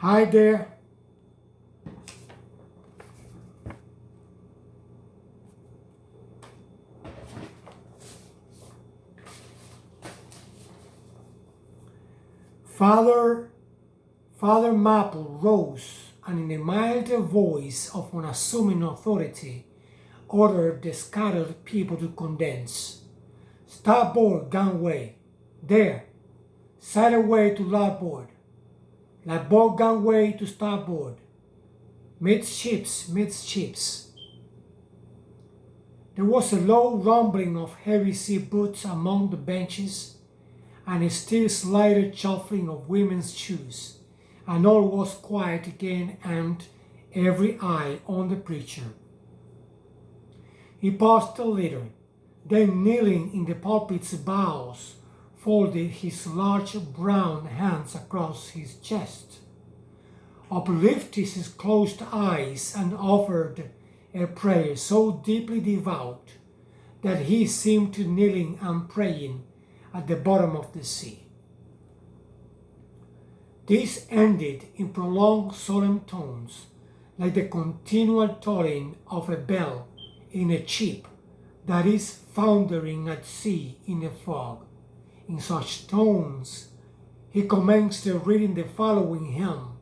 Hi there. Father Maple rose and in the mild voice of unassuming authority ordered the scattered people to condense. Starboard gangway. There. Side away to larboard. Larboard gangway to starboard. Midships, midships. There was a low rumbling of heavy sea boots among the benches, and a still slighter shuffling of women's shoes, and all was quiet again and every eye on the preacher. He paused a little, then kneeling in the pulpit's bows, folded his large brown hands across his chest, uplifted his closed eyes and offered a prayer so deeply devout that he seemed to kneeling and praying at the bottom of the sea. This ended in prolonged solemn tones, like the continual tolling of a bell in a ship that is foundering at sea in a fog. In such tones, he commenced reading the following hymn,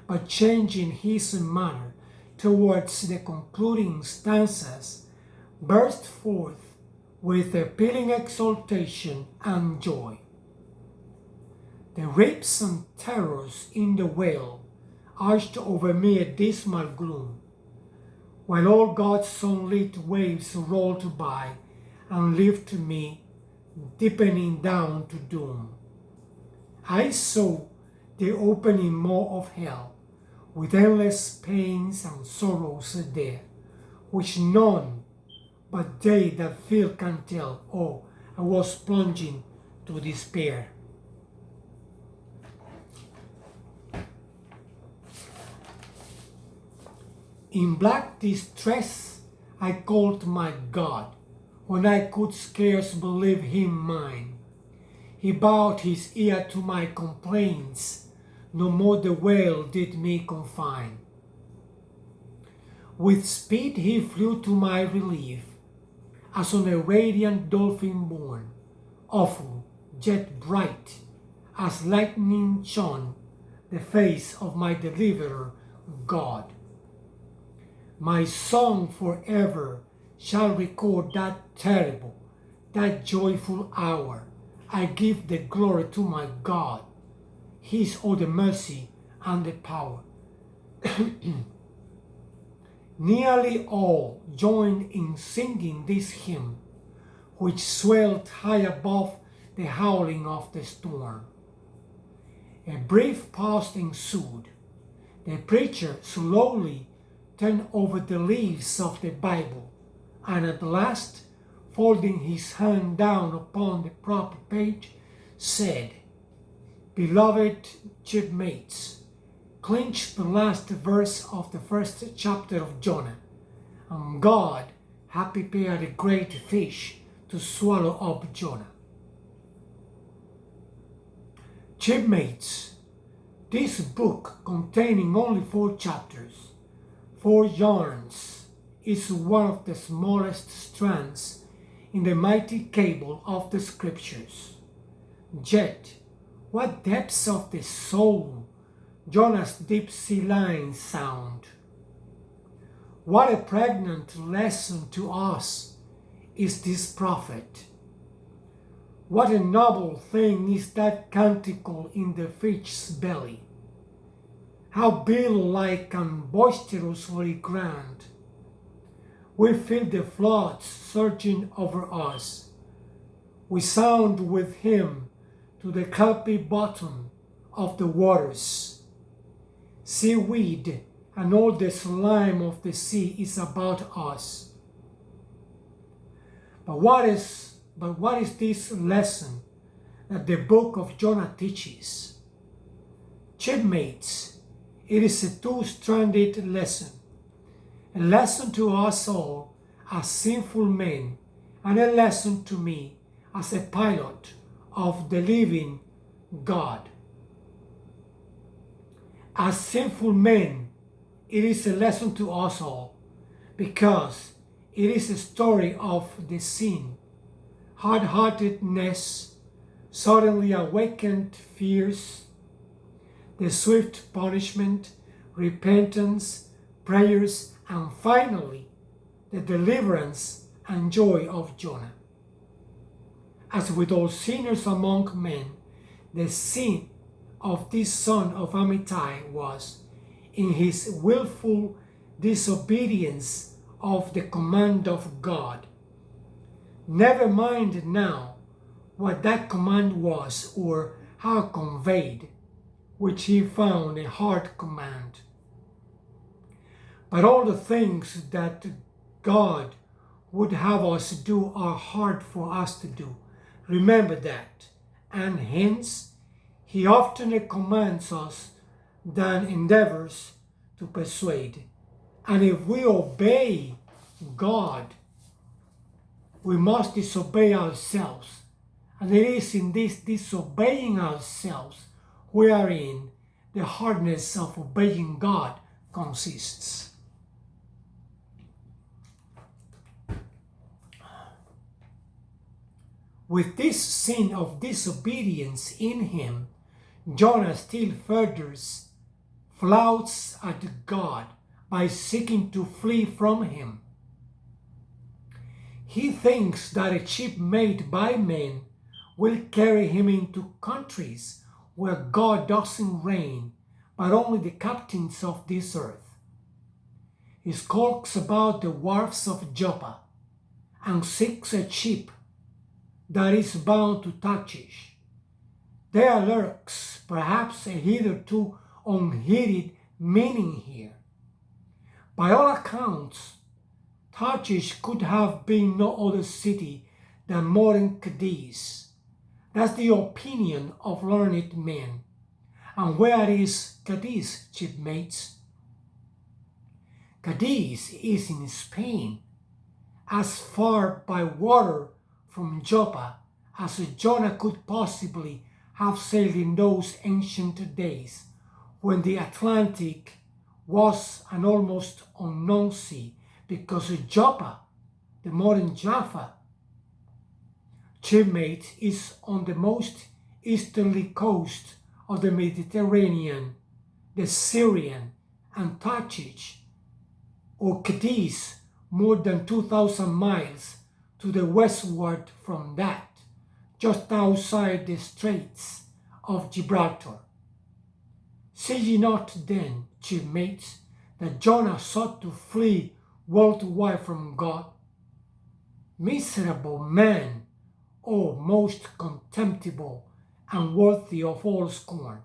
but changing his manner towards the concluding stanzas, burst forth with appealing exultation and joy. The rips and terrors in the whale arched over me a dismal gloom, while all God's sunlit waves rolled by and lifted me deepening down to doom. I saw the opening maw of hell, with endless pains and sorrows there, which none but they that feel can tell. Oh, I was plunging to despair. In black distress I called my God, when I could scarce believe him mine. He bowed his ear to my complaints, no more the whale did me confine. With speed he flew to my relief, as on a radiant dolphin borne, awful, jet bright, as lightning shone the face of my deliverer, God. My song forever shall record that terrible, that joyful hour. I give the glory to my God. His all the mercy and the power. Nearly all joined in singing this hymn, which swelled high above the howling of the storm. A brief pause ensued. The preacher slowly turned over the leaves of the Bible, and at last, folding his hand down upon the proper page, said, "Beloved shipmates, clinch the last verse of the first chapter of Jonah, and God had prepared a great fish to swallow up Jonah." Shipmates, this book, containing only 4 chapters, 4 yarns, is one of the smallest strands in the mighty cable of the Scriptures. Yet, what depths of the soul Jonah's deep sea lines sound! What a pregnant lesson to us is this prophet! What a noble thing is that canticle in the fish's belly! How billow-like and boisterously grand! We feel the floods surging over us. We sound with him to the kelpy bottom of the waters. Seaweed and all the slime of the sea is about us. But what is this lesson that the book of Jonah teaches? Shipmates, it is a two-stranded lesson. A lesson to us all as sinful men, and a lesson to me as a pilot of the living God. As sinful men, it is a lesson to us all, because it is a story of the sin, hard-heartedness, suddenly awakened fears, the swift punishment, repentance, prayers, and finally, the deliverance and joy of Jonah. As with all sinners among men, the sin of this son of Amittai was in his willful disobedience of the command of God. Never mind now what that command was or how conveyed, which he found a hard command. But all the things that God would have us do are hard for us to do. Remember that. And hence, he oftener commands us than endeavors to persuade. And if we obey God, we must disobey ourselves. And it is in this disobeying ourselves wherein the hardness of obeying God consists. With this sin of disobedience in him, Jonah still further flouts at God by seeking to flee from him. He thinks that a ship made by men will carry him into countries where God doesn't reign, but only the captains of this earth. He skulks about the wharves of Joppa and seeks a ship that is bound to Tarshish. There lurks perhaps a hitherto unheeded meaning here. By all accounts, Tarshish could have been no other city than modern Cadiz. That's the opinion of learned men. And where is Cadiz, shipmates? Cadiz is in Spain, as far by water from Joppa as Jonah could possibly have sailed in those ancient days when the Atlantic was an almost unknown sea, because Joppa, the modern Jaffa, shipmate, is on the most easterly coast of the Mediterranean, the Syrian, and Tarshish, or Cadiz, more than 2,000 miles to the westward from that, just outside the Straits of Gibraltar. See ye not then, shipmates, that Jonah sought to flee worldwide from God? Miserable man, oh, most contemptible and worthy of all scorn.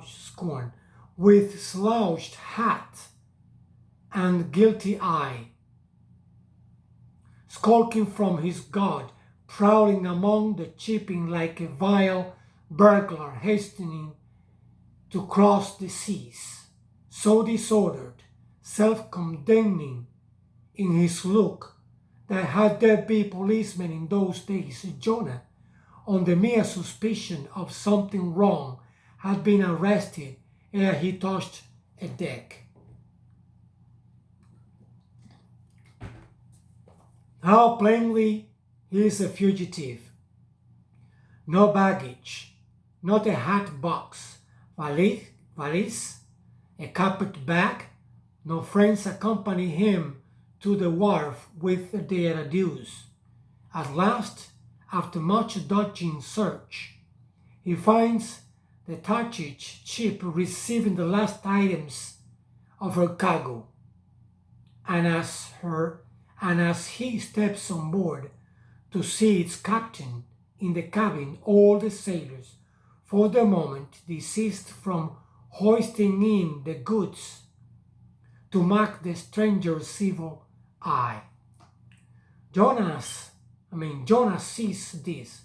Scorn, with slouched hat and guilty eye, skulking from his God, prowling among the shipping like a vile burglar hastening to cross the seas, so disordered, self-condemning in his look, that had there been policemen in those days, Jonah, on the mere suspicion of something wrong, had been arrested ere he touched a deck. How plainly he is a fugitive. No baggage, not a hat box, valise, a carpet bag. No friends accompany him to the wharf with their adieus. At last, after much dodging search, he finds the Tarshish ship receiving the last items of her cargo, and as he steps on board to see its captain in the cabin, all the sailors, for the moment, desist from hoisting in the goods to mark the stranger's evil eye. Jonah sees this,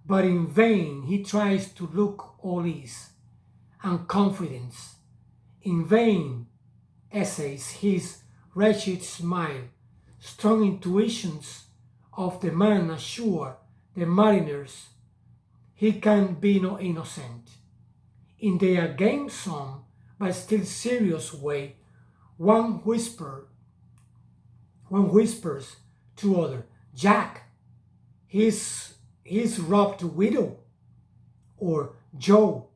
but in vain he tries to look all ease and confidence. In vain essays his wretched smile. Strong intuitions of the man assure the mariners he can be no innocent. In their gamesome but still serious way, one whispers to other, "Jack, he's robbed widow," or "Joe,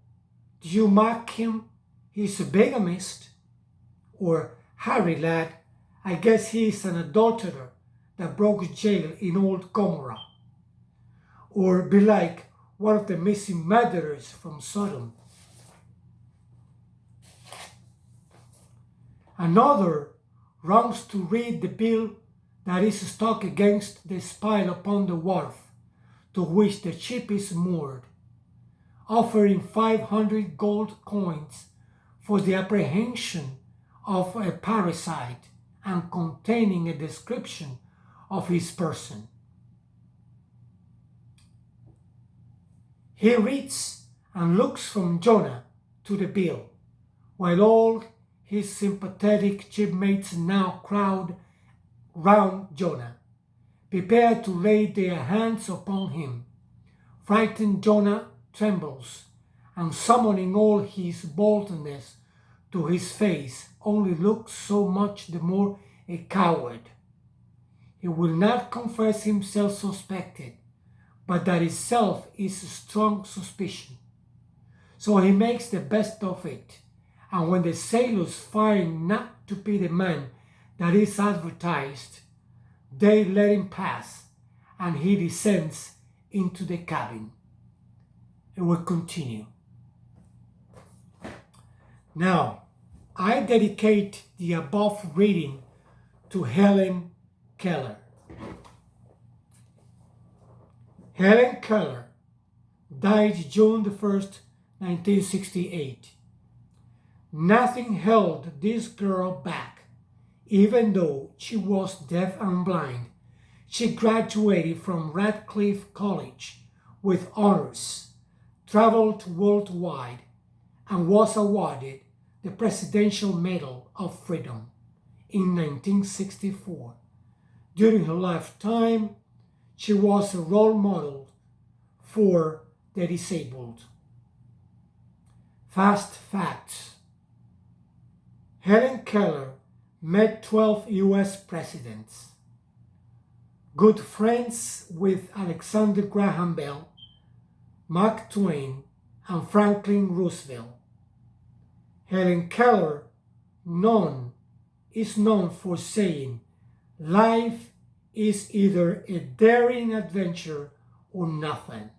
do you mark him? He's a bigamist," or "Harry, lad, I guess he's an adulterer that broke jail in old Gomorrah," or belike one of the missing murderers from Sodom. Another runs to read the bill that is stuck against the spile upon the wharf to which the ship is moored, offering 500 gold coins for the apprehension of a parasite and containing a description of his person. He reads and looks from Jonah to the bill, while all his sympathetic shipmates now crowd round Jonah, prepared to lay their hands upon him. Frightened Jonah trembles, and summoning all his boldness to his face, only looks so much the more a coward. He will not confess himself suspected, but that itself is a strong suspicion. So he makes the best of it, and when the sailors find not to be the man that is advertised, they let him pass, and he descends into the cabin. It will continue. Now, I dedicate the above reading to Helen Keller. Helen Keller died June the 1st, 1968. Nothing held this girl back. Even though she was deaf and blind, she graduated from Radcliffe College with honors, traveled worldwide, and was awarded the Presidential Medal of Freedom in 1964. During her lifetime, she was a role model for the disabled. Fast facts. Helen Keller met 12 U.S. presidents. Good friends with Alexander Graham Bell, Mark Twain, and Franklin Roosevelt. Helen Keller is known for saying, "Life is either a daring adventure or nothing."